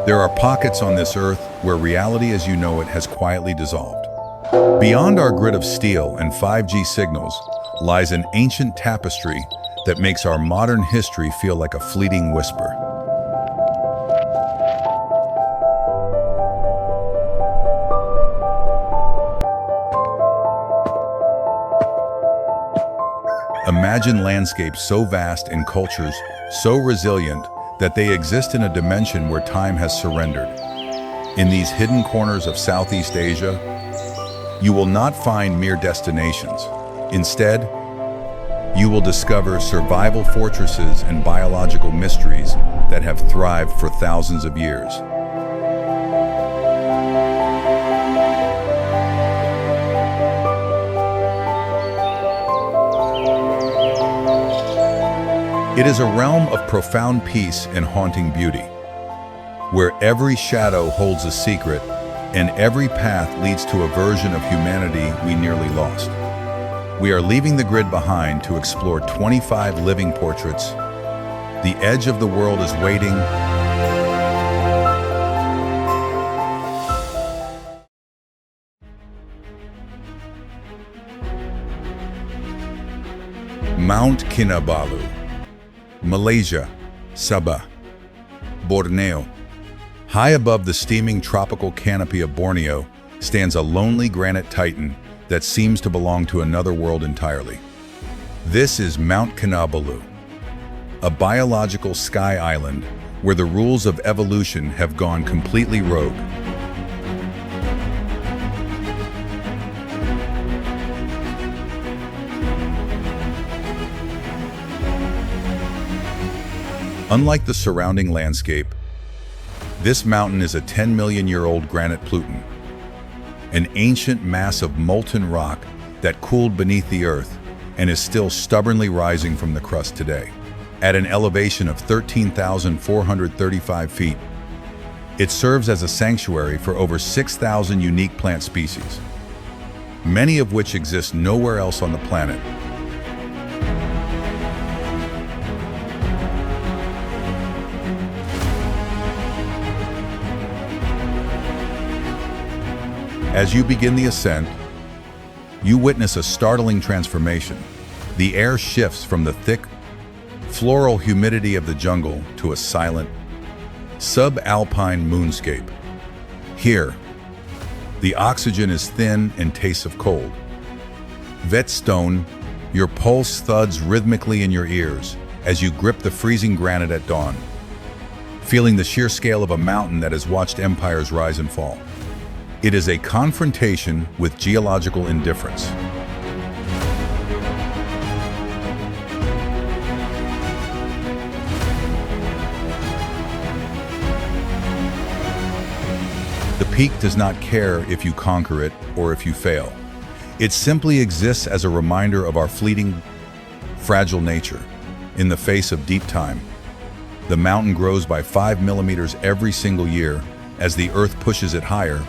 There are pockets on this earth where reality as you know it has quietly dissolved. Beyond our grid of steel and 5G signals lies an ancient tapestry that makes our modern history feel like a fleeting whisper. Imagine landscapes so vast and cultures so resilient that they exist in a dimension where time has surrendered. In these hidden corners of Southeast Asia, you will not find mere destinations. Instead, you will discover survival fortresses and biological mysteries that have thrived for thousands of years. It is a realm of profound peace and haunting beauty, where every shadow holds a secret and every path leads to a version of humanity we nearly lost. We are leaving the grid behind to explore 25 living portraits. The edge of the world is waiting. Mount Kinabalu, Malaysia, Sabah, Borneo. High above the steaming tropical canopy of Borneo stands a lonely granite titan that seems to belong to another world entirely. This is Mount Kinabalu, a biological sky island where the rules of evolution have gone completely rogue. Unlike the surrounding landscape, this mountain is a 10-million-year-old granite pluton, an ancient mass of molten rock that cooled beneath the earth and is still stubbornly rising from the crust today. At an elevation of 13,435 feet, it serves as a sanctuary for over 6,000 unique plant species, many of which exist nowhere else on the planet. As you begin the ascent, you witness a startling transformation. The air shifts from the thick, floral humidity of the jungle to a silent, subalpine moonscape. Here, the oxygen is thin and tastes of cold. Whetstone, your pulse thuds rhythmically in your ears as you grip the freezing granite at dawn, feeling the sheer scale of a mountain that has watched empires rise and fall. It is a confrontation with geological indifference. The peak does not care if you conquer it or if you fail. It simply exists as a reminder of our fleeting, fragile nature. In the face of deep time, the mountain grows by 5 millimeters every single year as the earth pushes it higher,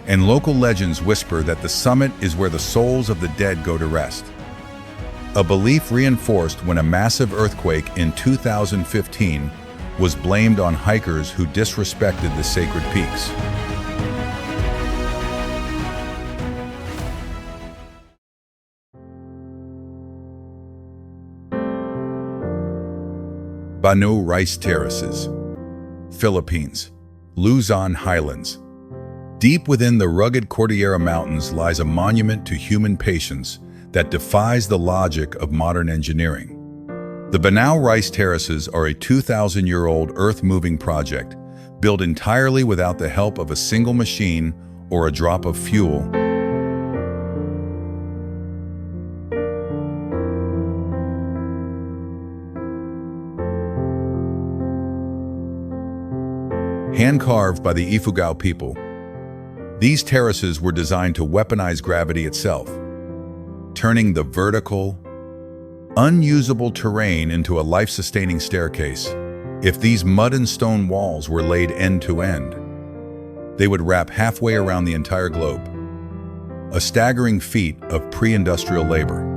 and local legends whisper that the summit is where the souls of the dead go to rest. A belief reinforced when a massive earthquake in 2015 was blamed on hikers who disrespected the sacred peaks. Brunei Rice Terraces, Philippines, Luzon Highlands. Deep within the rugged Cordillera Mountains lies a monument to human patience that defies the logic of modern engineering. The Brunei Rice Terraces are a 2,000-year-old earth-moving project, built entirely without the help of a single machine or a drop of fuel. Hand-carved by the Ifugao people, these terraces were designed to weaponize gravity itself, turning the vertical, unusable terrain into a life-sustaining staircase. If these mud and stone walls were laid end to end, they would wrap halfway around the entire globe, a staggering feat of pre-industrial labor.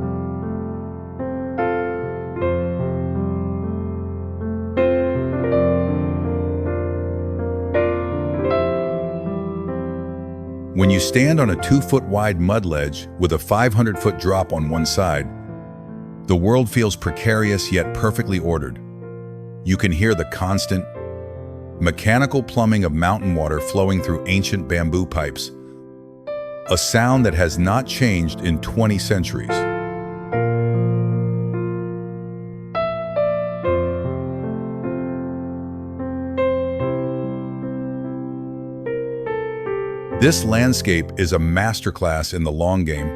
stand on a 2-foot-wide mud ledge with a 500-foot drop on one side, the world feels precarious yet perfectly ordered. You can hear the constant, mechanical plumbing of mountain water flowing through ancient bamboo pipes, a sound that has not changed in 20 centuries. This landscape is a masterclass in the long game,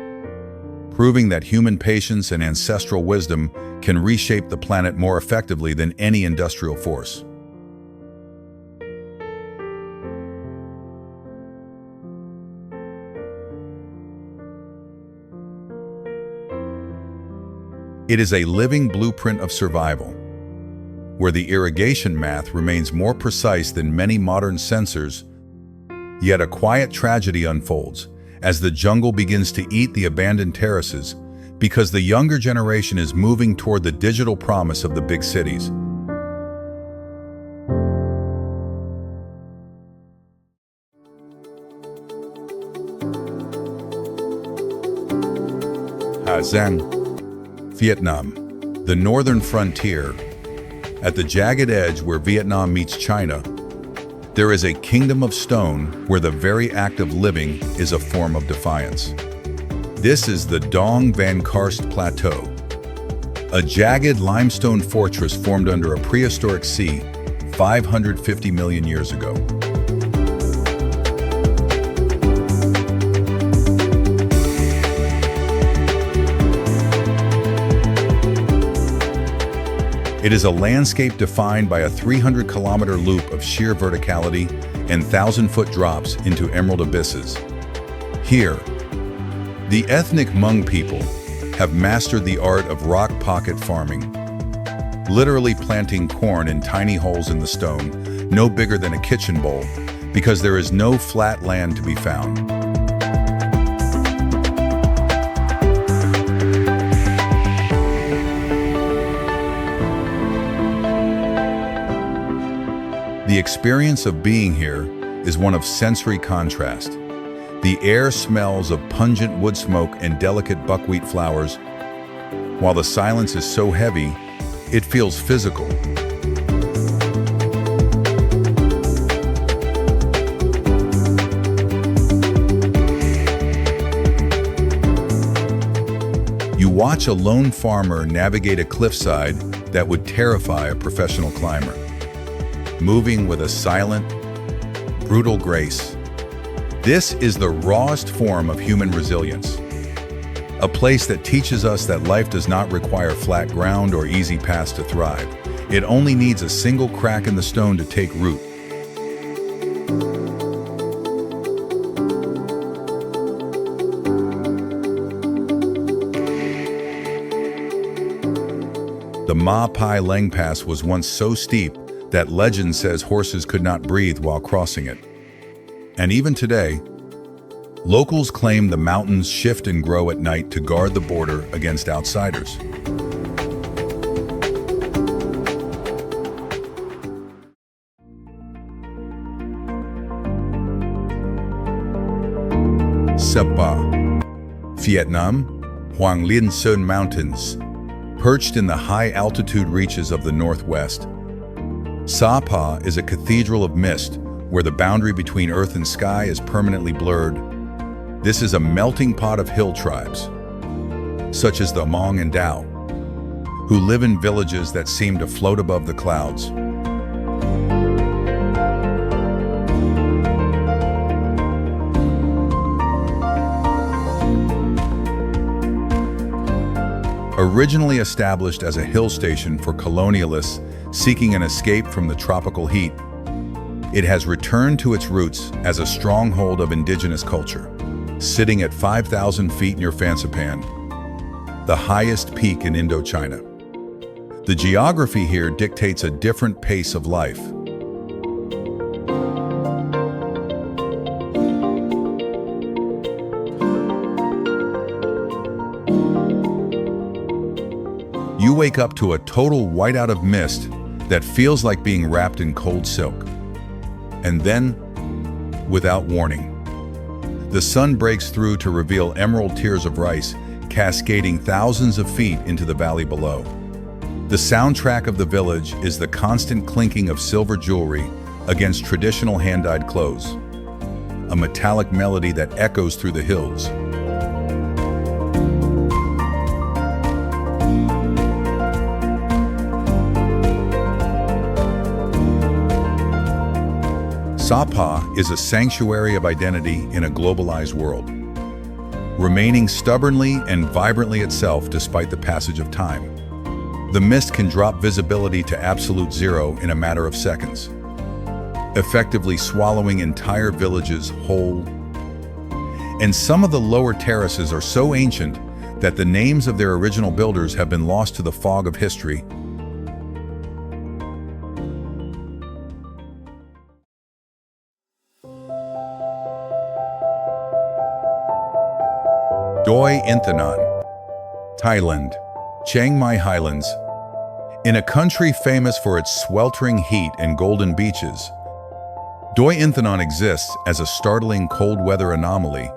proving that human patience and ancestral wisdom can reshape the planet more effectively than any industrial force. It is a living blueprint of survival, where the irrigation math remains more precise than many modern sensors. Yet a quiet tragedy unfolds as the jungle begins to eat the abandoned terraces because the younger generation is moving toward the digital promise of the big cities. Ha Giang, Vietnam, the northern frontier. At the jagged edge where Vietnam meets China, there is a kingdom of stone where the very act of living is a form of defiance. This is the Dong Van Karst Plateau, a jagged limestone fortress formed under a prehistoric sea 550 million years ago. It is a landscape defined by a 300-kilometer loop of sheer verticality and 1,000-foot drops into emerald abysses. Here, the ethnic Hmong people have mastered the art of rock pocket farming, literally planting corn in tiny holes in the stone, no bigger than a kitchen bowl, because there is no flat land to be found. The experience of being here is one of sensory contrast. The air smells of pungent wood smoke and delicate buckwheat flowers, while the silence is so heavy, it feels physical. You watch a lone farmer navigate a cliffside that would terrify a professional climber, moving with a silent, brutal grace. This is the rawest form of human resilience, a place that teaches us that life does not require flat ground or easy paths to thrive. It only needs a single crack in the stone to take root. The Ma Pai Leng Pass was once so steep that legend says horses could not breathe while crossing it. And even today, locals claim the mountains shift and grow at night to guard the border against outsiders. Sapa, Vietnam, Hoàng Liên Sơn Mountains. Perched in the high-altitude reaches of the northwest, Sapa is a cathedral of mist where the boundary between earth and sky is permanently blurred. This is a melting pot of hill tribes, such as the Hmong and Dao, who live in villages that seem to float above the clouds. Originally established as a hill station for colonialists seeking an escape from the tropical heat, it has returned to its roots as a stronghold of indigenous culture, sitting at 5,000 feet near Phanxipan, the highest peak in Indochina. The geography here dictates a different pace of life. You wake up to a total whiteout of mist that feels like being wrapped in cold silk. And then, without warning, The sun breaks through to reveal emerald tiers of rice, cascading thousands of feet into the valley below. The soundtrack of the village is the constant clinking of silver jewelry against traditional hand-dyed clothes, a metallic melody that echoes through the hills. Sapa is a sanctuary of identity in a globalized world, remaining stubbornly and vibrantly itself despite the passage of time. The mist can drop visibility to absolute zero in a matter of seconds, effectively swallowing entire villages whole. And some of the lower terraces are so ancient that the names of their original builders have been lost to the fog of history. Doi Inthanon, Thailand, Chiang Mai Highlands. In a country famous for its sweltering heat and golden beaches, Doi Inthanon exists as a startling cold weather anomaly.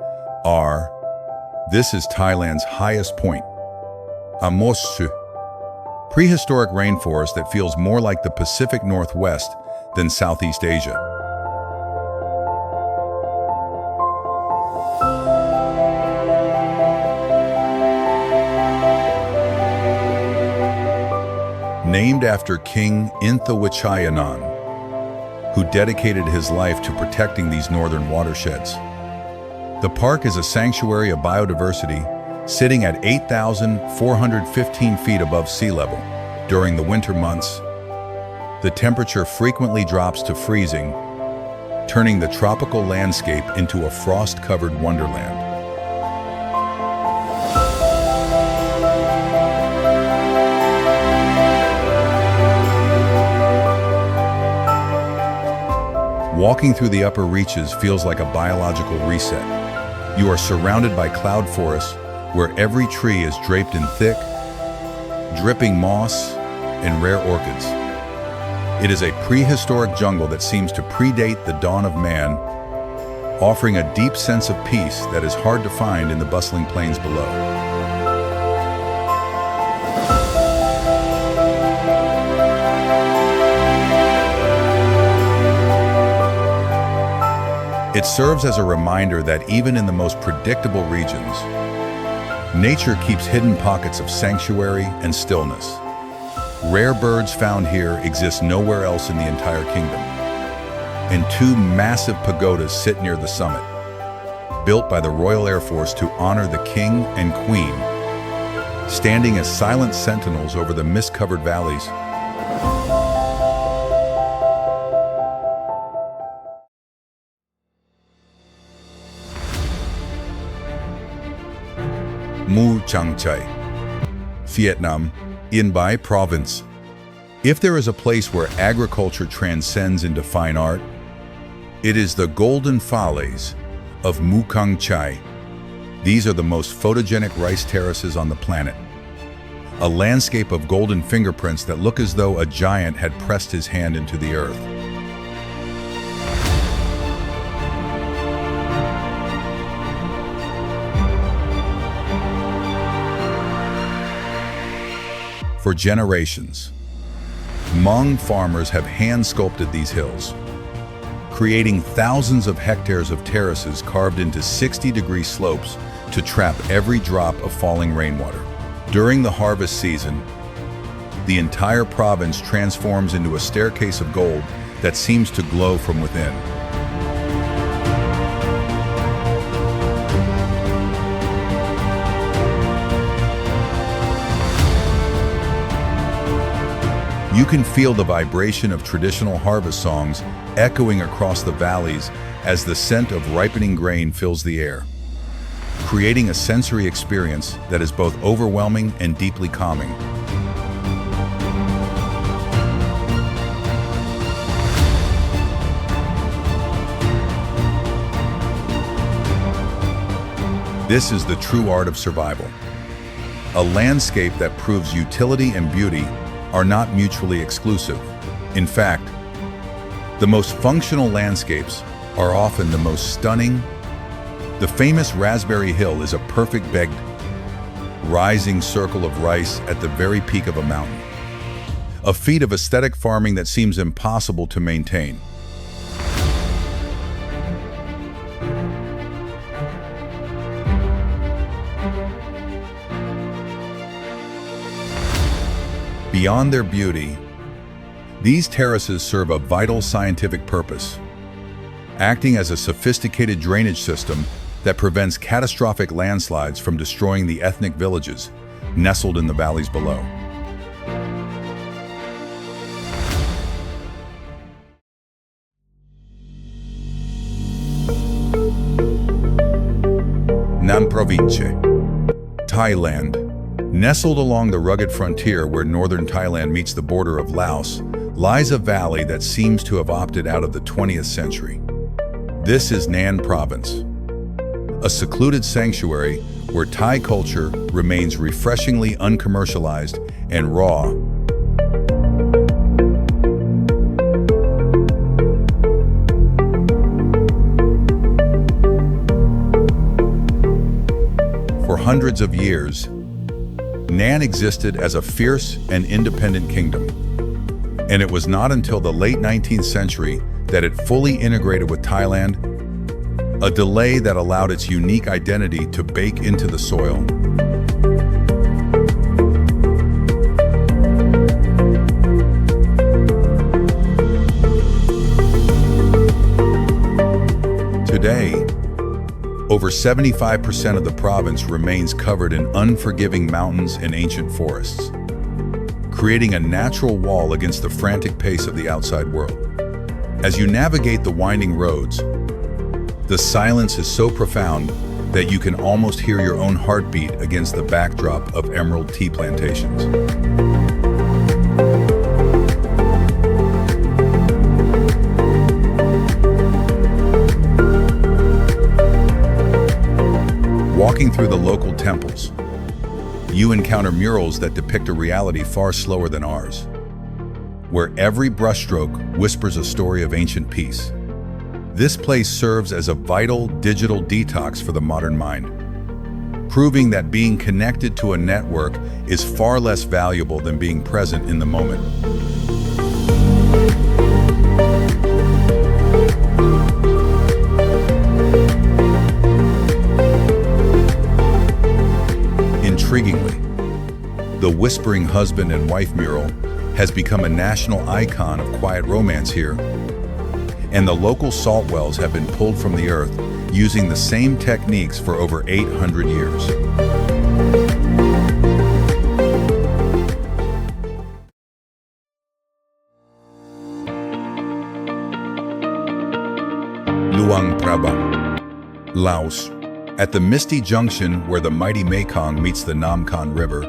This is Thailand's highest point, Amosu, prehistoric rainforest that feels more like the Pacific Northwest than Southeast Asia. Named after King Inthawichayanon, who dedicated his life to protecting these northern watersheds. The park is a sanctuary of biodiversity, sitting at 8,415 feet above sea level. During the winter months, the temperature frequently drops to freezing, turning the tropical landscape into a frost-covered wonderland. Walking through the upper reaches feels like a biological reset. You are surrounded by cloud forests where every tree is draped in thick, dripping moss and rare orchids. It is a prehistoric jungle that seems to predate the dawn of man, offering a deep sense of peace that is hard to find in the bustling plains below. It serves as a reminder that even in the most predictable regions, nature keeps hidden pockets of sanctuary and stillness. Rare birds found here exist nowhere else in the entire kingdom, and two massive pagodas sit near the summit, built by the Royal Air Force to honor the king and queen, standing as silent sentinels over the mist-covered valleys. Mu Chang Chai, Vietnam, Yên Bai Province. If there is a place where agriculture transcends into fine art, it is the golden valleys of Mu Kang Chai. These are the most photogenic rice terraces on the planet. A landscape of golden fingerprints that look as though a giant had pressed his hand into the earth. For generations, Hmong farmers have hand-sculpted these hills, creating thousands of hectares of terraces carved into 60-degree slopes to trap every drop of falling rainwater. During the harvest season, the entire province transforms into a staircase of gold that seems to glow from within. You can feel the vibration of traditional harvest songs echoing across the valleys as the scent of ripening grain fills the air, creating a sensory experience that is both overwhelming and deeply calming. This is the true art of survival, a landscape that proves utility and beauty are not mutually exclusive. In fact, the most functional landscapes are often the most stunning The famous Raspberry Hill is a perfect begged, rising circle of rice at the very peak of a mountain. A feat of aesthetic farming that seems impossible to maintain. Beyond their beauty, these terraces serve a vital scientific purpose, acting as a sophisticated drainage system that prevents catastrophic landslides from destroying the ethnic villages nestled in the valleys below. Nam Province, Thailand. Nestled along the rugged frontier where northern Thailand meets the border of Laos, lies a valley that seems to have opted out of the 20th century. This is Nan Province, a secluded sanctuary where Thai culture remains refreshingly uncommercialized and raw. For hundreds of years, Nan existed as a fierce and independent kingdom, and it was not until the late 19th century that it fully integrated with Thailand, a delay that allowed its unique identity to bake into the soil. Today, over 75% of the province remains covered in unforgiving mountains and ancient forests, creating a natural wall against the frantic pace of the outside world. As you navigate the winding roads, the silence is so profound that you can almost hear your own heartbeat against the backdrop of emerald tea plantations. Walking through the local temples, you encounter murals that depict a reality far slower than ours, where every brushstroke whispers a story of ancient peace. This place serves as a vital digital detox for the modern mind, proving that being connected to a network is far less valuable than being present in the moment. Intriguingly, the Whispering Husband and Wife mural has become a national icon of quiet romance here, and the local salt wells have been pulled from the earth using the same techniques for over 800 years. Luang Prabang, Laos. At the misty junction where the mighty Mekong meets the Nam Khan River,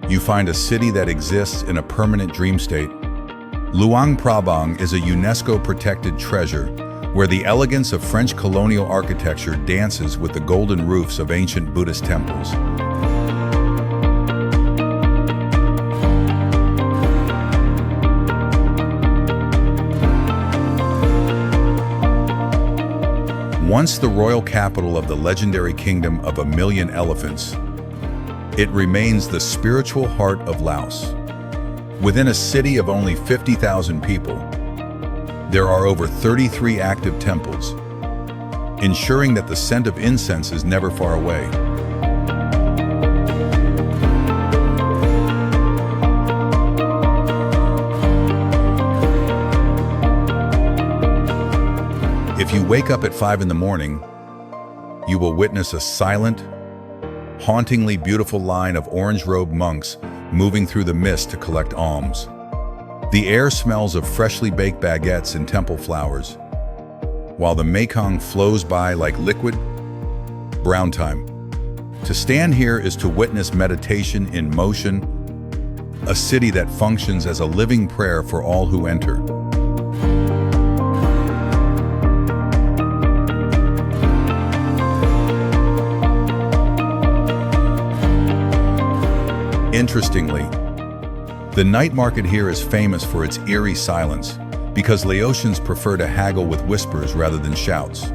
you find a city that exists in a permanent dream state. Luang Prabang is a UNESCO-protected treasure where the elegance of French colonial architecture dances with the golden roofs of ancient Buddhist temples. Once the royal capital of the legendary kingdom of 1,000,000 elephants, it remains the spiritual heart of Laos. Within a city of only 50,000 people, there are over 33 active temples, ensuring that the scent of incense is never far away. If you wake up at 5 in the morning, you will witness a silent, hauntingly beautiful line of orange-robed monks moving through the mist to collect alms. The air smells of freshly baked baguettes and temple flowers, while the Mekong flows by like liquid brown time. To stand here is to witness meditation in motion, a city that functions as a living prayer for all who enter. Interestingly, the night market here is famous for its eerie silence because Laotians prefer to haggle with whispers rather than shouts.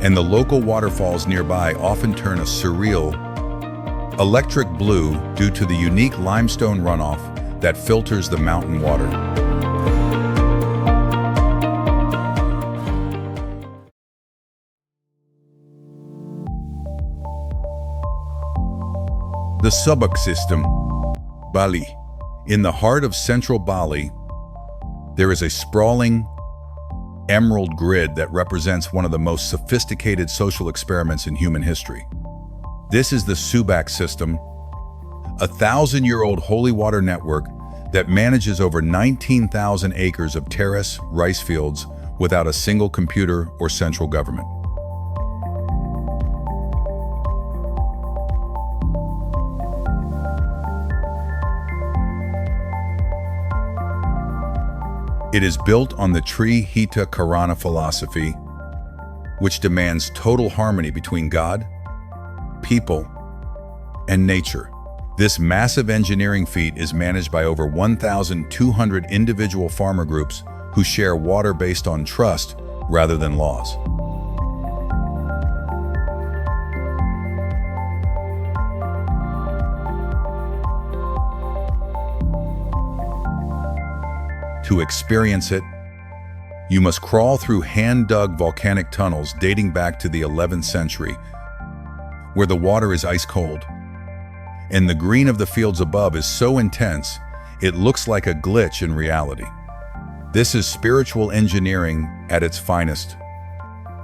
and the local waterfalls nearby often turn a surreal, electric blue due to the unique limestone runoff that filters the mountain water. The Subak system, Bali. In the heart of central Bali, there is a sprawling emerald grid that represents one of the most sophisticated social experiments in human history. This is the Subak system, a 1,000-year-old holy water network that manages over 19,000 acres of terrace rice fields without a single computer or central government. It is built on the Tri-Hita Karana philosophy, which demands total harmony between God, people, and nature. This massive engineering feat is managed by over 1,200 individual farmer groups who share water based on trust rather than laws. To experience it, you must crawl through hand-dug volcanic tunnels dating back to the 11th century, where the water is ice cold, and the green of the fields above is so intense, it looks like a glitch in reality. This is spiritual engineering at its finest,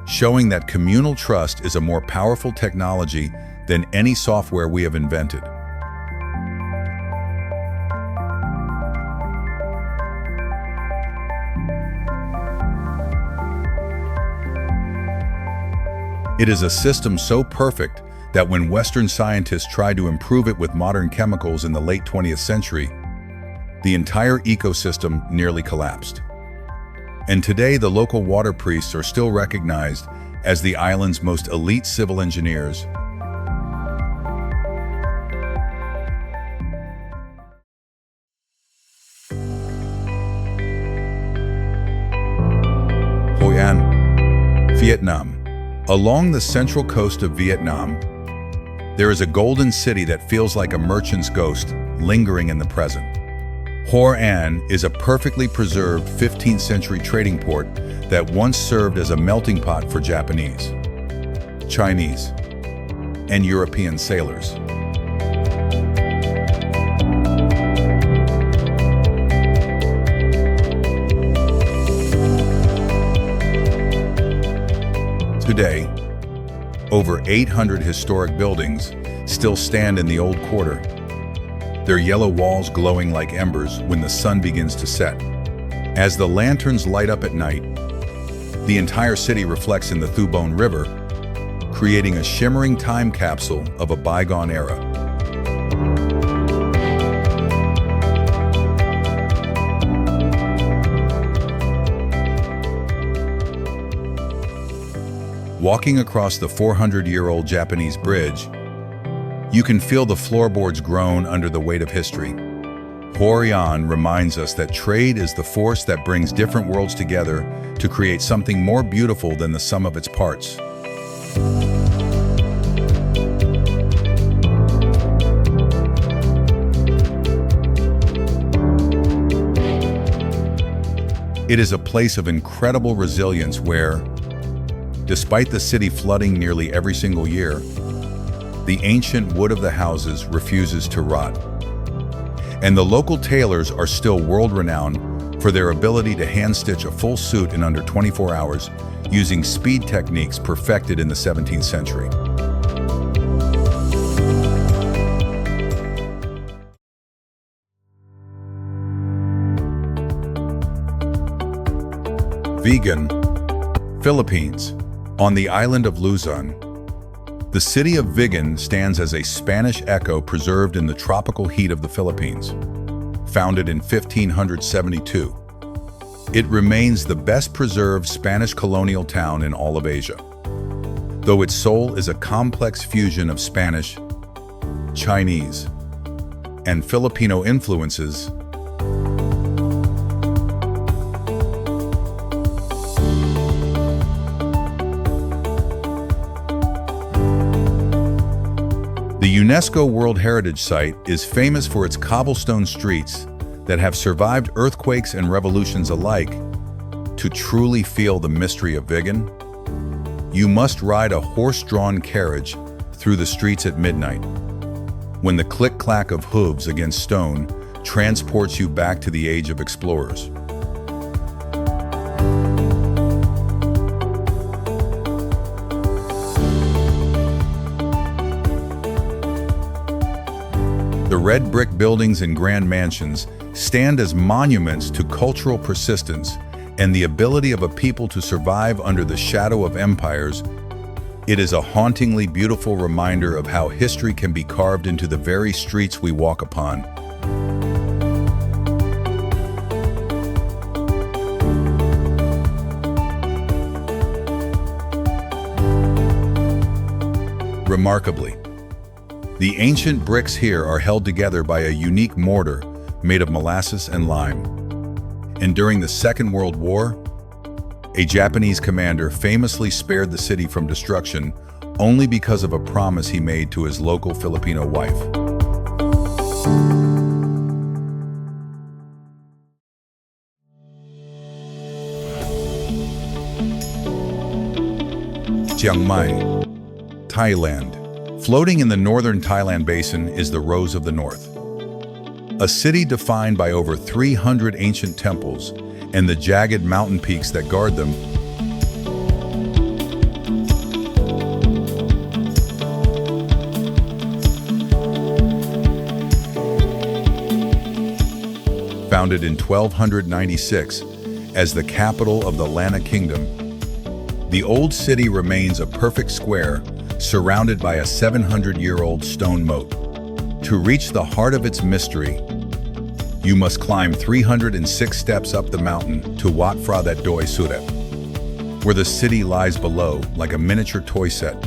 showing that communal trust is a more powerful technology than any software we have invented. It is a system so perfect that when Western scientists tried to improve it with modern chemicals in the late 20th century, the entire ecosystem nearly collapsed. And today, the local water priests are still recognized as the island's most elite civil engineers. Hoi An, Vietnam. Along the central coast of Vietnam, there is a golden city that feels like a merchant's ghost lingering in the present. Hoi An is a perfectly preserved 15th century trading port that once served as a melting pot for Japanese, Chinese, and European sailors. Today, over 800 historic buildings still stand in the old quarter, their yellow walls glowing like embers when the sun begins to set. As the lanterns light up at night, the entire city reflects in the Thu Bon River, creating a shimmering time capsule of a bygone era. Walking across the 400-year-old Japanese bridge, you can feel the floorboards groan under the weight of history. Hoi An reminds us that trade is the force that brings different worlds together to create something more beautiful than the sum of its parts. It is a place of incredible resilience where, despite the city flooding nearly every single year, the ancient wood of the houses refuses to rot. And the local tailors are still world-renowned for their ability to hand-stitch a full suit in under 24 hours using speed techniques perfected in the 17th century. Vigan, Philippines. On the island of Luzon, the city of Vigan stands as a Spanish echo preserved in the tropical heat of the Philippines. Founded in 1572, it remains the best preserved Spanish colonial town in all of Asia. Though its soul is a complex fusion of Spanish, Chinese, and Filipino influences, The UNESCO World Heritage Site is famous for its cobblestone streets that have survived earthquakes and revolutions alike. To truly feel the mystery of vegan, you must ride a horse-drawn carriage through the streets at midnight, when the click-clack of hooves against stone transports you back to the age of explorers. The red brick buildings and grand mansions stand as monuments to cultural persistence and the ability of a people to survive under the shadow of empires. It is a hauntingly beautiful reminder of how history can be carved into the very streets we walk upon. Remarkably, the ancient bricks here are held together by a unique mortar made of molasses and lime. And during the Second World War, a Japanese commander famously spared the city from destruction only because of a promise he made to his local Filipino wife. Chiang Mai, Thailand. Floating in the northern Thailand basin is the Rose of the North, a city defined by over 300 ancient temples and the jagged mountain peaks that guard them. Founded in 1296 as the capital of the Lanna Kingdom, the old city remains a perfect square surrounded by a 700-year-old stone moat. To reach the heart of its mystery, you must climb 306 steps up the mountain to Wat Phra That Doi Surat, where the city lies below like a miniature toy set.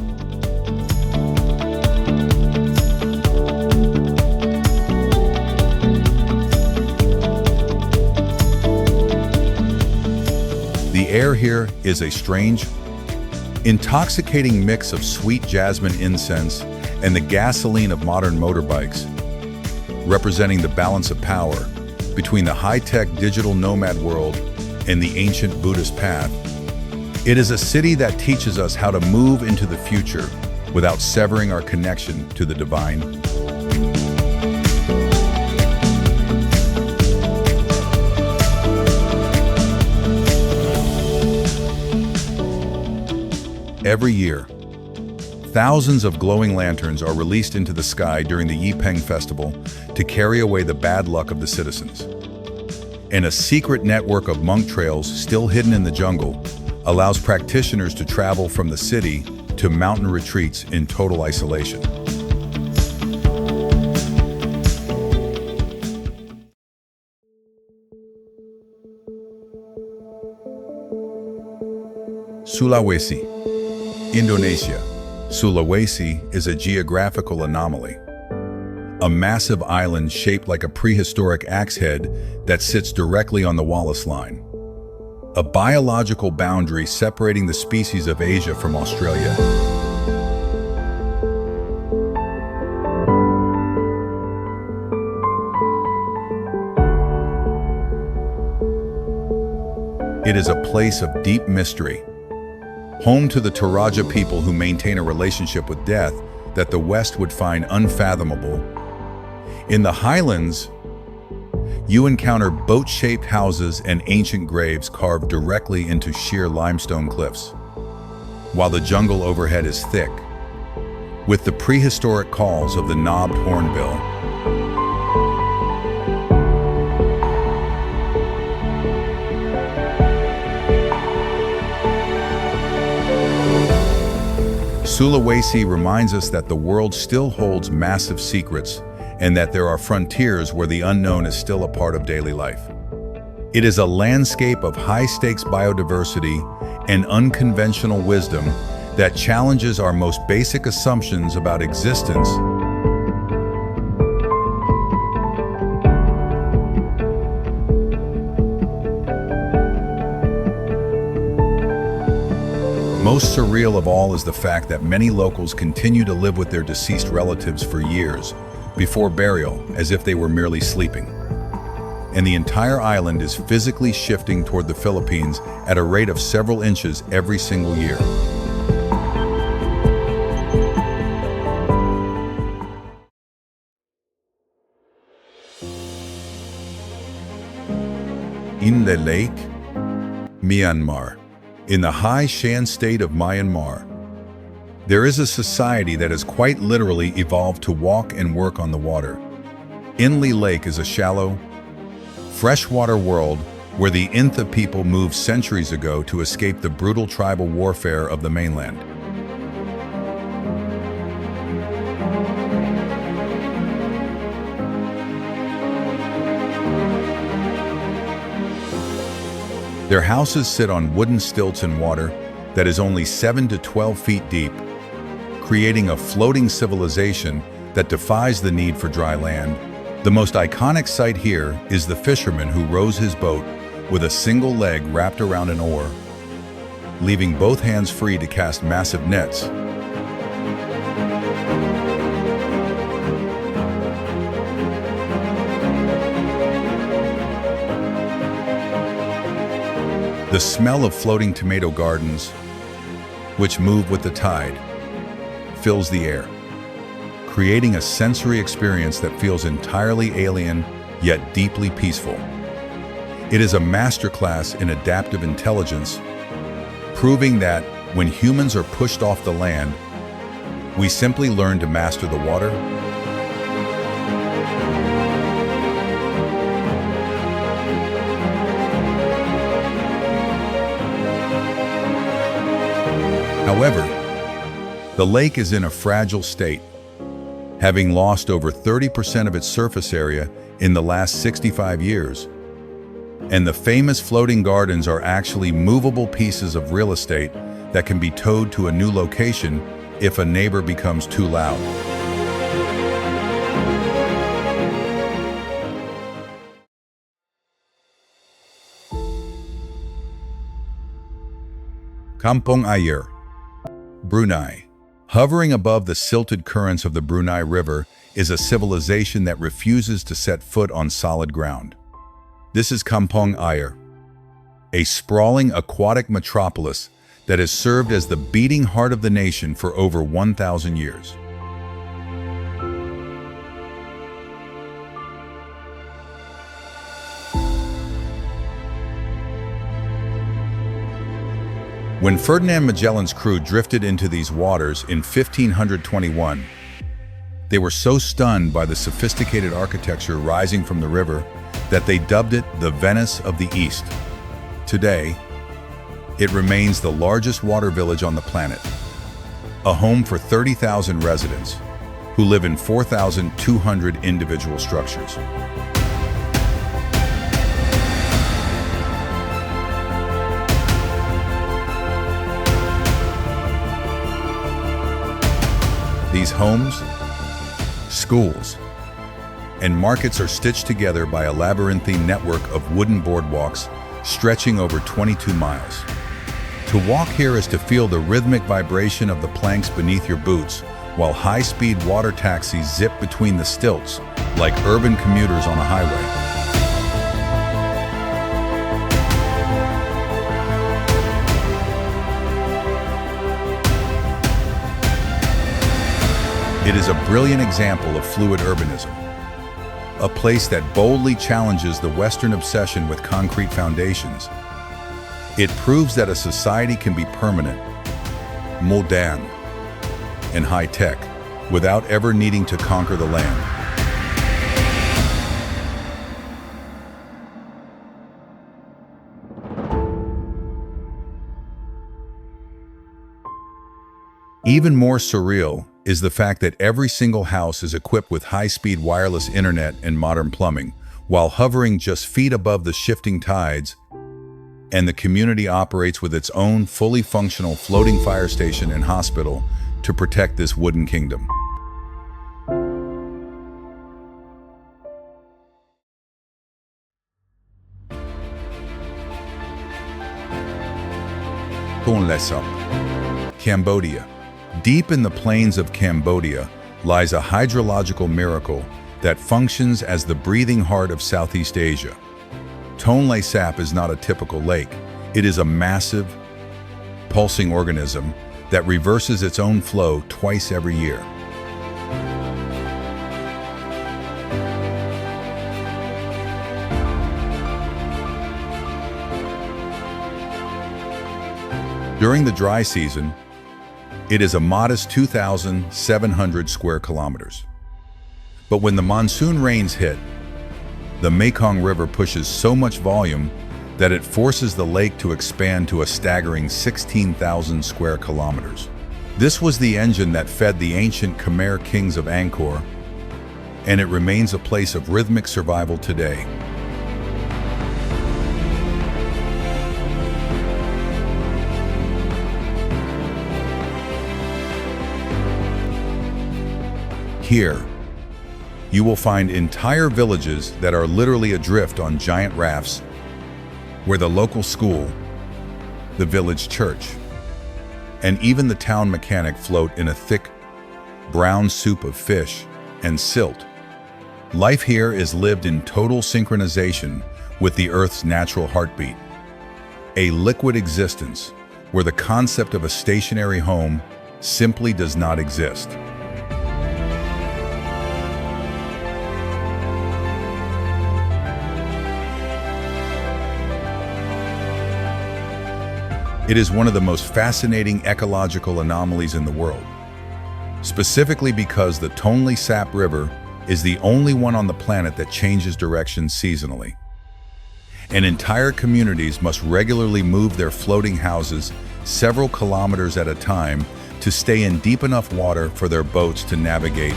The air here is a strange, intoxicating mix of sweet jasmine incense and the gasoline of modern motorbikes, representing the balance of power between the high-tech digital nomad world and the ancient Buddhist path. It is a city that teaches us how to move into the future without severing our connection to the divine. Every year, thousands of glowing lanterns are released into the sky during the Yipeng festival to carry away the bad luck of the citizens. And a secret network of monk trails still hidden in the jungle allows practitioners to travel from the city to mountain retreats in total isolation. Sulawesi, Indonesia. Sulawesi is a geographical anomaly, a massive island shaped like a prehistoric axe head that sits directly on the Wallace Line, a biological boundary separating the species of Asia from Australia. It is a place of deep mystery, home to the Toraja people who maintain a relationship with death that the West would find unfathomable. In the highlands, you encounter boat-shaped houses and ancient graves carved directly into sheer limestone cliffs, while the jungle overhead is thick, with the prehistoric calls of the knobbed hornbill. Sulawesi reminds us that the world still holds massive secrets and that there are frontiers where the unknown is still a part of daily life. It is a landscape of high-stakes biodiversity and unconventional wisdom that challenges our most basic assumptions about existence. Most surreal of all is the fact that many locals continue to live with their deceased relatives for years before burial, as if they were merely sleeping. And the entire island is physically shifting toward the Philippines at a rate of several inches every single year. In the lake, Myanmar. In the Hai Shan state of Myanmar, there is a society that has quite literally evolved to walk and work on the water. Inle Lake is a shallow, freshwater world where the Intha people moved centuries ago to escape the brutal tribal warfare of the mainland. Their houses sit on wooden stilts in water that is only 7 to 12 feet deep, creating a floating civilization that defies the need for dry land. The most iconic sight here is the fisherman who rows his boat with a single leg wrapped around an oar, leaving both hands free to cast massive nets. The smell of floating tomato gardens, which move with the tide, fills the air, creating a sensory experience that feels entirely alien yet deeply peaceful. It is a masterclass in adaptive intelligence, proving that when humans are pushed off the land, we simply learn to master the water. However, the lake is in a fragile state, having lost over 30% of its surface area in the last 65 years. And the famous floating gardens are actually movable pieces of real estate that can be towed to a new location if a neighbor becomes too loud. Kampong Ayer, Brunei. Hovering above the silted currents of the Brunei River is a civilization that refuses to set foot on solid ground. This is Kampong Ayer, a sprawling aquatic metropolis that has served as the beating heart of the nation for over 1,000 years. When Ferdinand Magellan's crew drifted into these waters in 1521, they were so stunned by the sophisticated architecture rising from the river that they dubbed it the Venice of the East. Today, it remains the largest water village on the planet, a home for 30,000 residents who live in 4,200 individual structures. These homes, schools, and markets are stitched together by a labyrinthine network of wooden boardwalks stretching over 22 miles. To walk here is to feel the rhythmic vibration of the planks beneath your boots, while high-speed water taxis zip between the stilts like urban commuters on a highway. It is a brilliant example of fluid urbanism, a place that boldly challenges the Western obsession with concrete foundations. It proves that a society can be permanent, modern, and high-tech without ever needing to conquer the land. Even more surreal is the fact that every single house is equipped with high-speed wireless internet and modern plumbing, while hovering just feet above the shifting tides, and the community operates with its own fully functional floating fire station and hospital to protect this wooden kingdom. Ton laisse up. Cambodia. Deep in the plains of Cambodia lies a hydrological miracle that functions as the breathing heart of Southeast Asia. Tonle Sap is not a typical lake. It is a massive, pulsing organism that reverses its own flow twice every year. During the dry season, it is a modest 2,700 square kilometers. But when the monsoon rains hit, the Mekong River pushes so much volume that it forces the lake to expand to a staggering 16,000 square kilometers. This was the engine that fed the ancient Khmer kings of Angkor, and it remains a place of rhythmic survival today. Here, you will find entire villages that are literally adrift on giant rafts, where the local school, the village church, and even the town mechanic float in a thick, brown soup of fish and silt. Life here is lived in total synchronization with the Earth's natural heartbeat, a liquid existence where the concept of a stationary home simply does not exist. It is one of the most fascinating ecological anomalies in the world, specifically because the Tonle Sap River is the only one on the planet that changes direction seasonally. And entire communities must regularly move their floating houses several kilometers at a time to stay in deep enough water for their boats to navigate.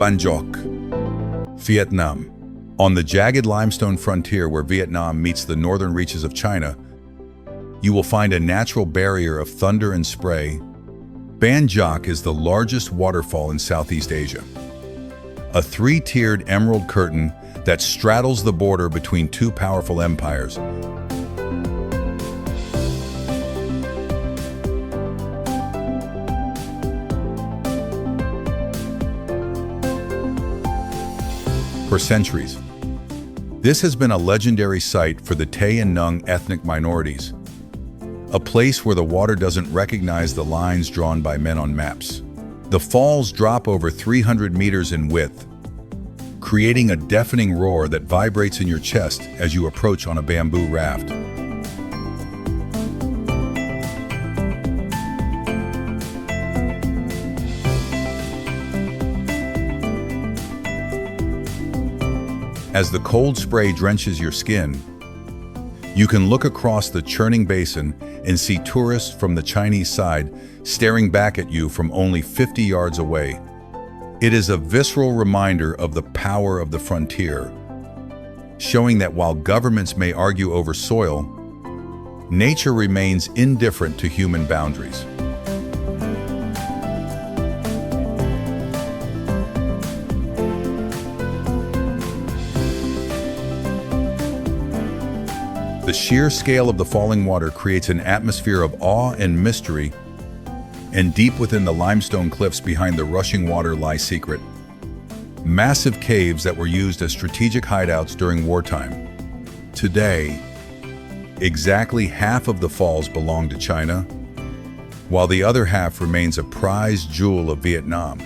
Ban Giok, Vietnam. On the jagged limestone frontier where Vietnam meets the northern reaches of China, you will find a natural barrier of thunder and spray. Ban Giok is the largest waterfall in Southeast Asia. A three-tiered emerald curtain that straddles the border between two powerful empires. For centuries, this has been a legendary site for the Tay and Nung ethnic minorities, a place where the water doesn't recognize the lines drawn by men on maps. The falls drop over 300 meters in width, creating a deafening roar that vibrates in your chest as you approach on a bamboo raft. As the cold spray drenches your skin, you can look across the churning basin and see tourists from the Chinese side staring back at you from only 50 yards away. It is a visceral reminder of the power of the frontier, showing that while governments may argue over soil, nature remains indifferent to human boundaries. The sheer scale of the falling water creates an atmosphere of awe and mystery, and deep within the limestone cliffs behind the rushing water lie secret, massive caves that were used as strategic hideouts during wartime. Today, exactly half of the falls belong to China, while the other half remains a prized jewel of Vietnam.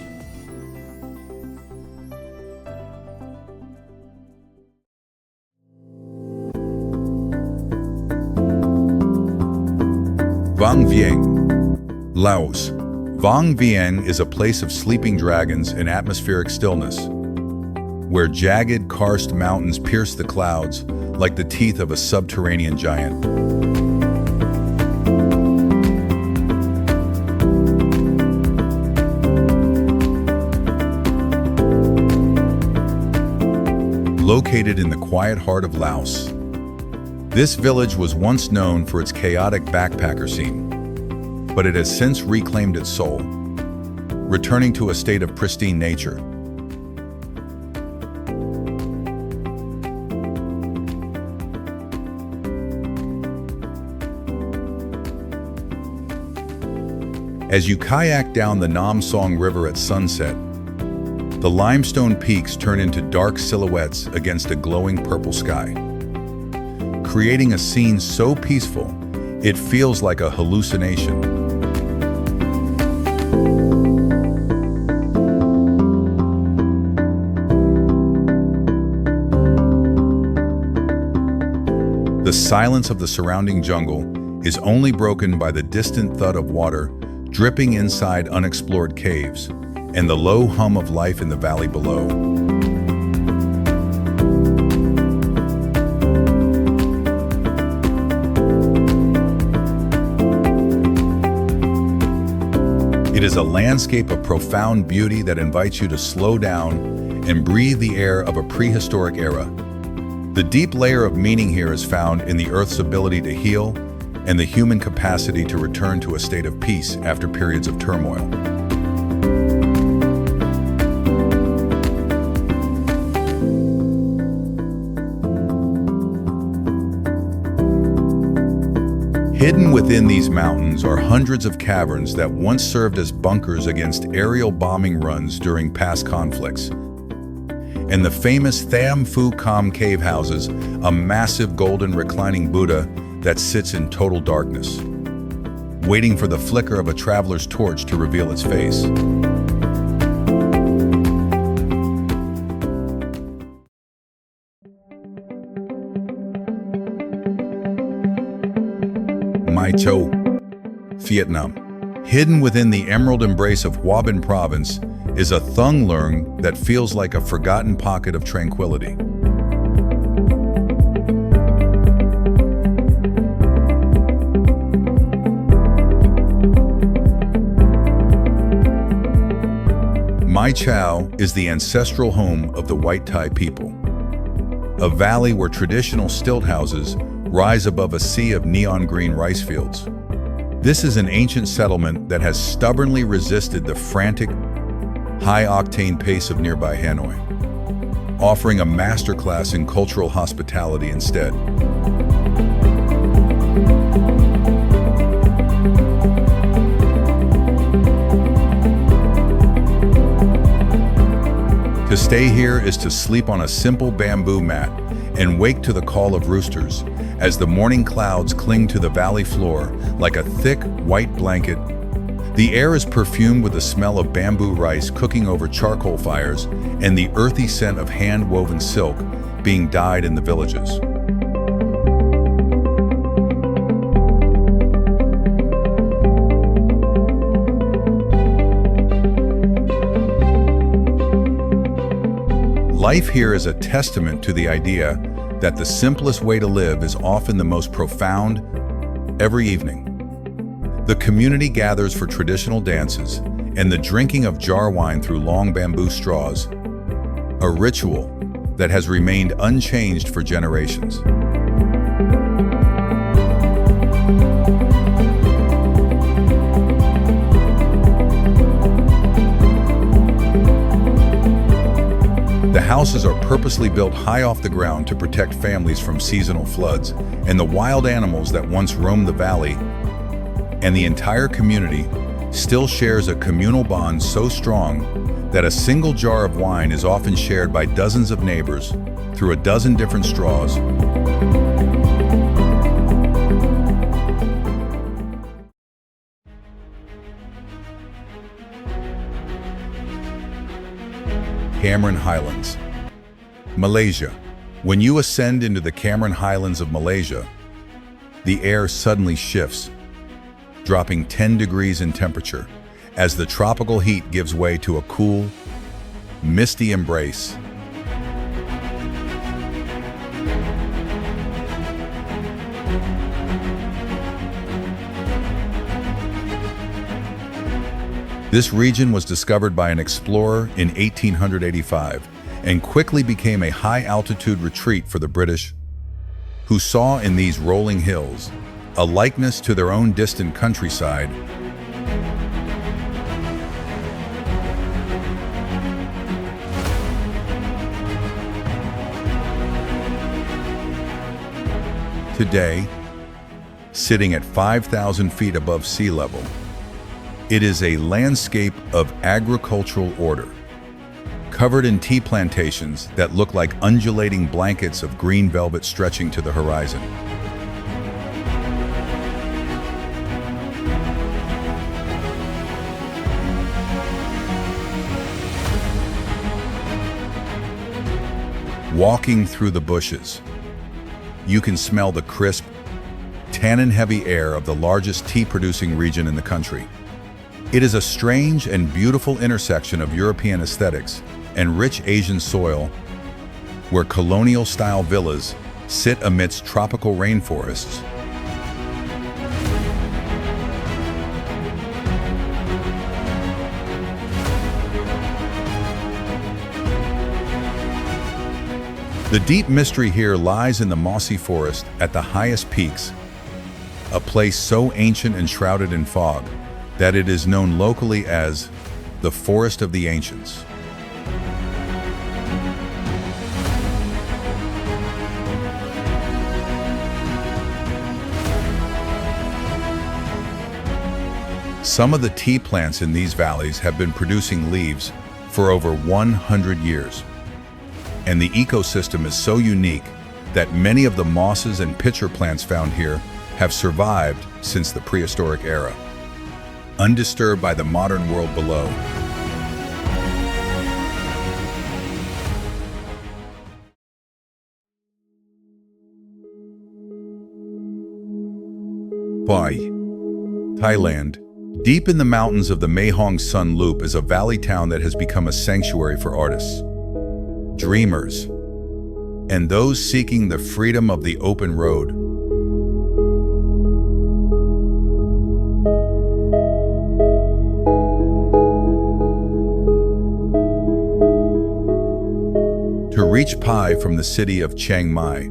Vang Vieng, Laos. Vang Vieng is a place of sleeping dragons and atmospheric stillness, where jagged, karst mountains pierce the clouds like the teeth of a subterranean giant. Located in the quiet heart of Laos, this village was once known for its chaotic backpacker scene, but it has since reclaimed its soul, returning to a state of pristine nature. As you kayak down the Nam Song River at sunset, the limestone peaks turn into dark silhouettes against a glowing purple sky, creating a scene so peaceful it feels like a hallucination. The silence of the surrounding jungle is only broken by the distant thud of water dripping inside unexplored caves and the low hum of life in the valley below. It is a landscape of profound beauty that invites you to slow down and breathe the air of a prehistoric era. The deep layer of meaning here is found in the Earth's ability to heal and the human capacity to return to a state of peace after periods of turmoil. Hidden within these mountains are hundreds of caverns that once served as bunkers against aerial bombing runs during past conflicts. And the famous Tham Phu Kam cave houses a massive golden reclining Buddha that sits in total darkness, waiting for the flicker of a traveler's torch to reveal its face. Mai Châu, Vietnam. Hidden within the emerald embrace of Hoa Binh province is a thung lung that feels like a forgotten pocket of tranquility. Mai Châu is the ancestral home of the White Thai people, a valley where traditional stilt houses rise above a sea of neon green rice fields. This is an ancient settlement that has stubbornly resisted the frantic, high-octane pace of nearby Hanoi, offering a masterclass in cultural hospitality instead. To stay here is to sleep on a simple bamboo mat and wake to the call of roosters as the morning clouds cling to the valley floor like a thick, white blanket. The air is perfumed with the smell of bamboo rice cooking over charcoal fires and the earthy scent of hand-woven silk being dyed in the villages. Life here is a testament to the idea that the simplest way to live is often the most profound. Every evening, the community gathers for traditional dances and the drinking of jar wine through long bamboo straws, a ritual that has remained unchanged for generations. The houses are purposely built high off the ground to protect families from seasonal floods and the wild animals that once roamed the valley, and the entire community still shares a communal bond so strong that a single jar of wine is often shared by dozens of neighbors through a dozen different straws. Cameron Highlands, Malaysia. When you ascend into the Cameron Highlands of Malaysia, the air suddenly shifts, dropping 10 degrees in temperature as the tropical heat gives way to a cool, misty embrace. This region was discovered by an explorer in 1885 and quickly became a high-altitude retreat for the British, who saw in these rolling hills a likeness to their own distant countryside. Today, sitting at 5,000 feet above sea level, It is a landscape of agricultural order, covered in tea plantations that look like undulating blankets of green velvet stretching to the horizon. Walking through the bushes, you can smell the crisp, tannin-heavy air of the largest tea-producing region in the country. It is a strange and beautiful intersection of European aesthetics and rich Asian soil, where colonial-style villas sit amidst tropical rainforests. The deep mystery here lies in the mossy forest at the highest peaks, a place so ancient and shrouded in fog that it is known locally as the Forest of the Ancients. Some of the tea plants in these valleys have been producing leaves for over 100 years. And the ecosystem is so unique that many of the mosses and pitcher plants found here have survived since the prehistoric era, undisturbed by the modern world below. Pai, Thailand. Deep in the mountains of the Mae Hong Son Loop is a valley town that has become a sanctuary for artists, dreamers, and those seeking the freedom of the open road. To reach Pai from the city of Chiang Mai,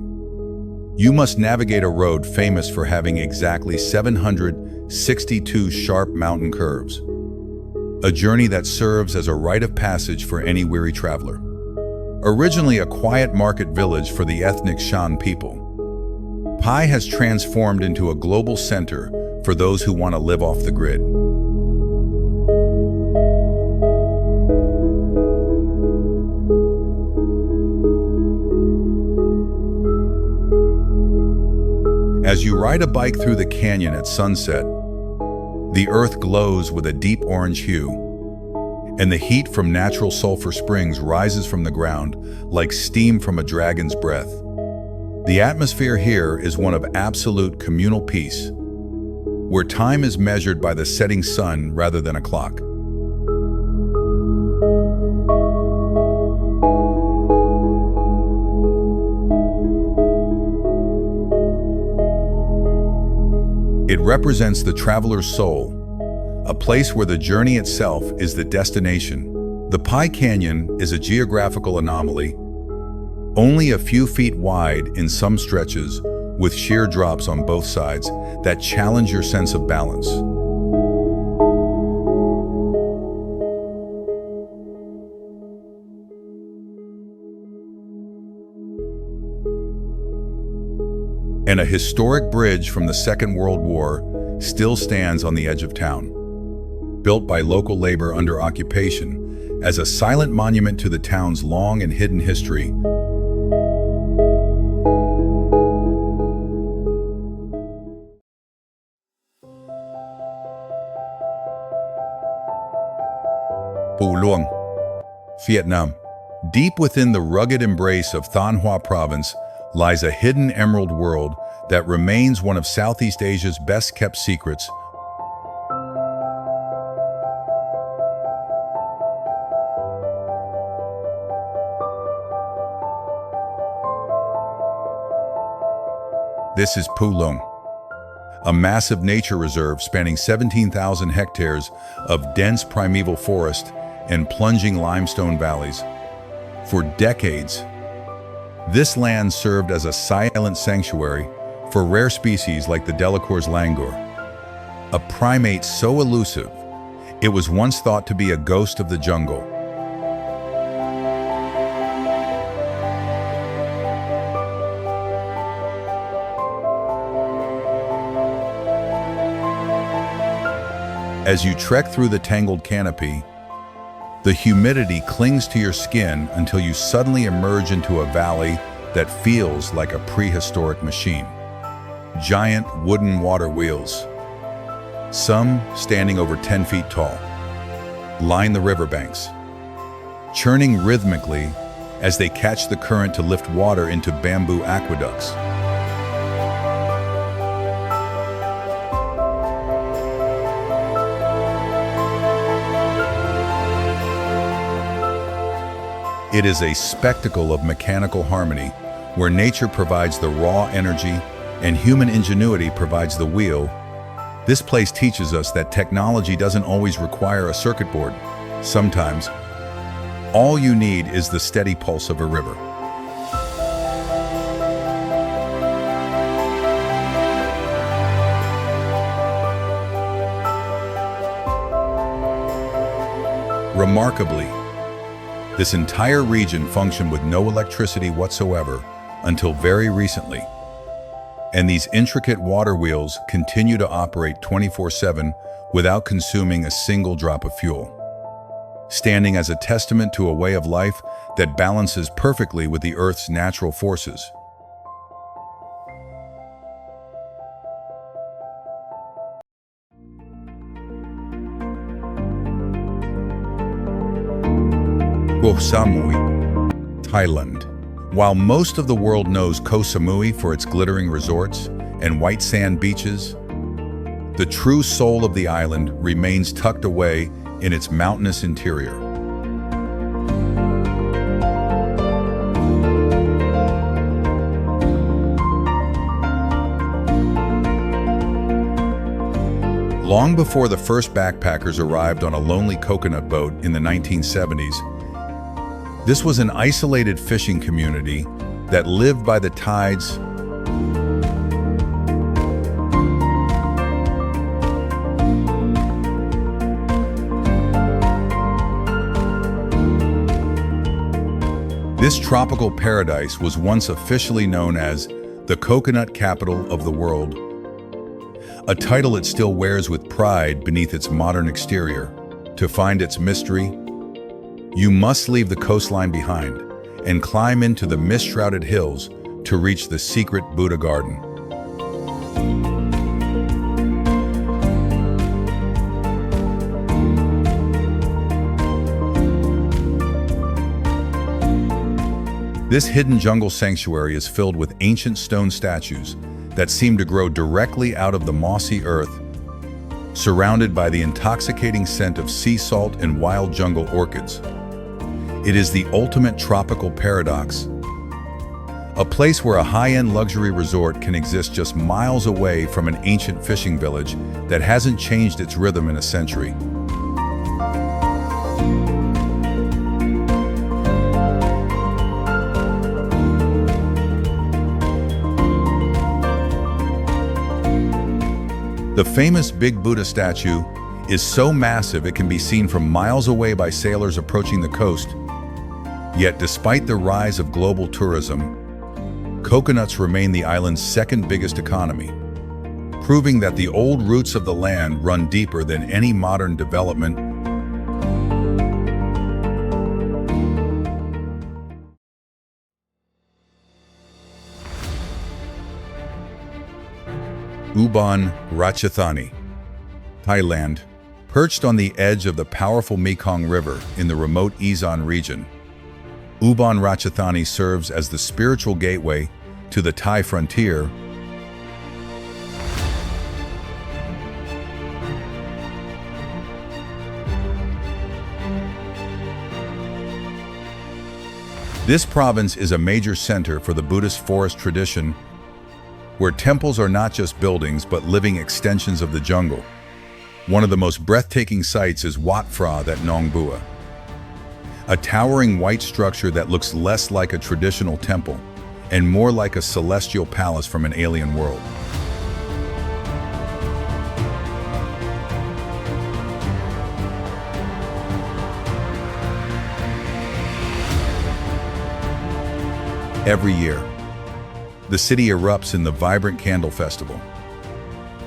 you must navigate a road famous for having exactly 762 sharp mountain curves, a journey that serves as a rite of passage for any weary traveler. Originally a quiet market village for the ethnic Shan people, Pai has transformed into a global center for those who want to live off the grid. As you ride a bike through the canyon at sunset, the earth glows with a deep orange hue, and the heat from natural sulfur springs rises from the ground like steam from a dragon's breath. The atmosphere here is one of absolute communal peace, where time is measured by the setting sun rather than a clock. It represents the traveler's soul, a place where the journey itself is the destination. The Pai Canyon is a geographical anomaly, only a few feet wide in some stretches, with sheer drops on both sides that challenge your sense of balance. And a historic bridge from the Second World War still stands on the edge of town, built by local labor under occupation as a silent monument to the town's long and hidden history. Phu Luang, Vietnam. Deep within the rugged embrace of Thanh Hoa Province lies a hidden emerald world that remains one of Southeast Asia's best-kept secrets. This is Phu Luang, a massive nature reserve spanning 17,000 hectares of dense primeval forest and plunging limestone valleys. For decades, this land served as a silent sanctuary for rare species like the Delacour's langur, a primate so elusive it was once thought to be a ghost of the jungle. As you trek through the tangled canopy, the humidity clings to your skin until you suddenly emerge into a valley that feels like a prehistoric machine. Giant wooden water wheels, some standing over 10 feet tall, line the riverbanks, churning rhythmically as they catch the current to lift water into bamboo aqueducts. It is a spectacle of mechanical harmony, where nature provides the raw energy and human ingenuity provides the wheel. This place teaches us that technology doesn't always require a circuit board. Sometimes, all you need is the steady pulse of a river. Remarkably, this entire region functioned with no electricity whatsoever until very recently. And these intricate water wheels continue to operate 24/7 without consuming a single drop of fuel, standing as a testament to a way of life that balances perfectly with the Earth's natural forces. Koh Samui, Thailand. While most of the world knows Koh Samui for its glittering resorts and white sand beaches, the true soul of the island remains tucked away in its mountainous interior. Long before the first backpackers arrived on a lonely coconut boat in the 1970s, this was an isolated fishing community that lived by the tides. This tropical paradise was once officially known as the coconut capital of the world, a title it still wears with pride beneath its modern exterior. To find its mystery, you must leave the coastline behind and climb into the mist-shrouded hills to reach the secret Buddha garden. This hidden jungle sanctuary is filled with ancient stone statues that seem to grow directly out of the mossy earth, surrounded by the intoxicating scent of sea salt and wild jungle orchids. It is the ultimate tropical paradox, a place where a high-end luxury resort can exist just miles away from an ancient fishing village that hasn't changed its rhythm in a century. The famous Big Buddha statue is so massive it can be seen from miles away by sailors approaching the coast. Yet despite the rise of global tourism, coconuts remain the island's second biggest economy, proving that the old roots of the land run deeper than any modern development. Ubon Ratchathani, Thailand. Perched on the edge of the powerful Mekong River in the remote Izon region, Ubon Ratchathani serves as the spiritual gateway to the Thai frontier. This province is a major center for the Buddhist forest tradition, where temples are not just buildings but living extensions of the jungle. One of the most breathtaking sights is Wat Phra at Nong Bua, a towering white structure that looks less like a traditional temple and more like a celestial palace from an alien world. Every year, the city erupts in the vibrant Candle Festival,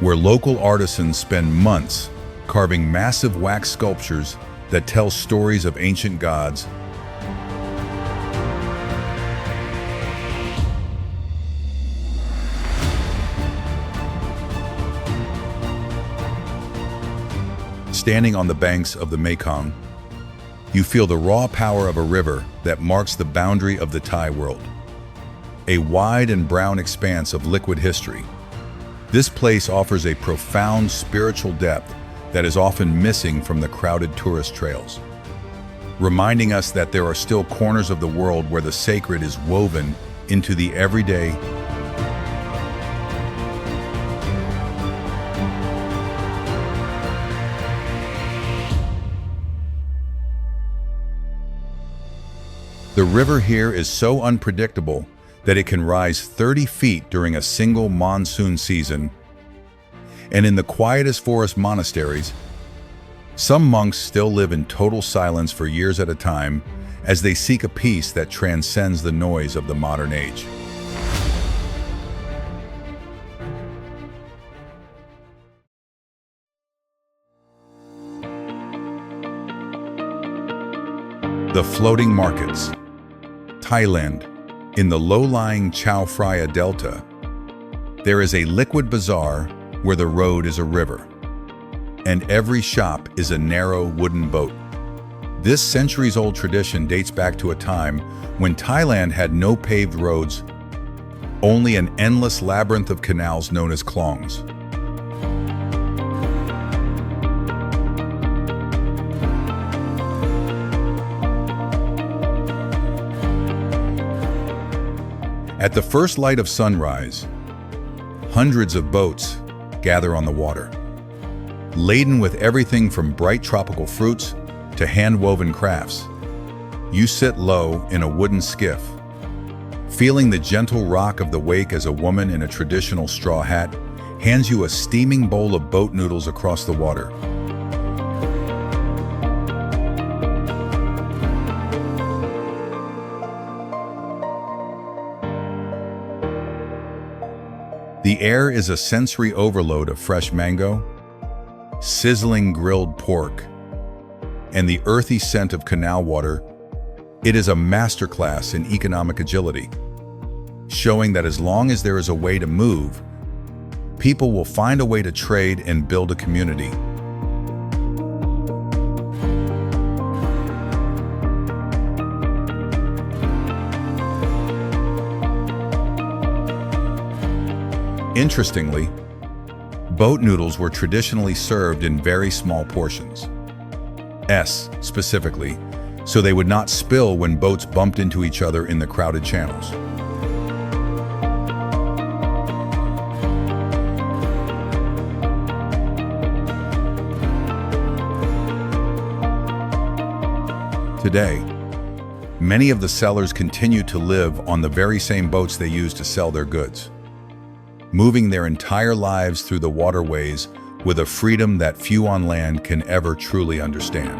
where local artisans spend months carving massive wax sculptures that tell stories of ancient gods. Standing on the banks of the Mekong, you feel the raw power of a river that marks the boundary of the Thai world. A wide and brown expanse of liquid history. This place offers a profound spiritual depth that is often missing from the crowded tourist trails, reminding us that there are still corners of the world where the sacred is woven into the everyday. The river here is so unpredictable that it can rise 30 feet during a single monsoon season. And in the quietest forest monasteries, some monks still live in total silence for years at a time as they seek a peace that transcends the noise of the modern age. The floating markets. Thailand, in the low-lying Chao Phraya Delta, there is a liquid bazaar where the road is a river, and every shop is a narrow wooden boat. This centuries-old tradition dates back to a time when Thailand had no paved roads, only an endless labyrinth of canals known as klongs. At the first light of sunrise, hundreds of boats gather on the water, laden with everything from bright tropical fruits to hand-woven crafts. You sit low in a wooden skiff, feeling the gentle rock of the wake as a woman in a traditional straw hat hands you a steaming bowl of boat noodles across the water. The air is a sensory overload of fresh mango, sizzling grilled pork, and the earthy scent of canal water. It is a masterclass in economic agility, showing that as long as there is a way to move, people will find a way to trade and build a community. Interestingly, boat noodles were traditionally served in very small portions, specifically, so they would not spill when boats bumped into each other in the crowded channels. Today, many of the sellers continue to live on the very same boats they used to sell their goods, moving their entire lives through the waterways with a freedom that few on land can ever truly understand.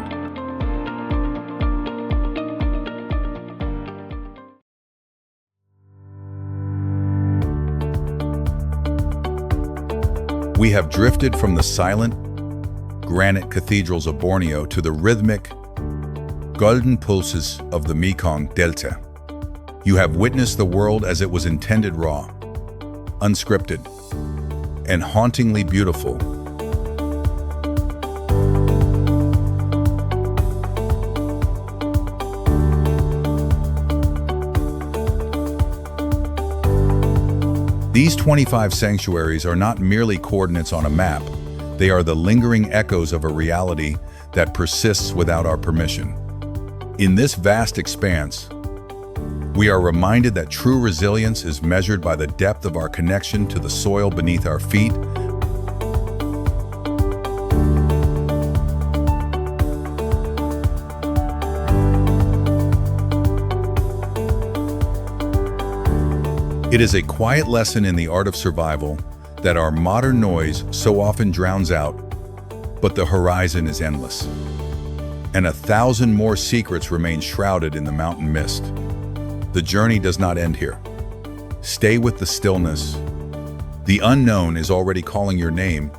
We have drifted from the silent, granite cathedrals of Borneo to the rhythmic, golden pulses of the Mekong Delta. You have witnessed the world as it was intended, raw, unscripted, and hauntingly beautiful. These 25 sanctuaries are not merely coordinates on a map, they are the lingering echoes of a reality that persists without our permission. In this vast expanse, we are reminded that true resilience is measured by the depth of our connection to the soil beneath our feet. It is a quiet lesson in the art of survival that our modern noise so often drowns out, but the horizon is endless. And 1,000 more secrets remain shrouded in the mountain mist. The journey does not end here. Stay with the stillness. The unknown is already calling your name,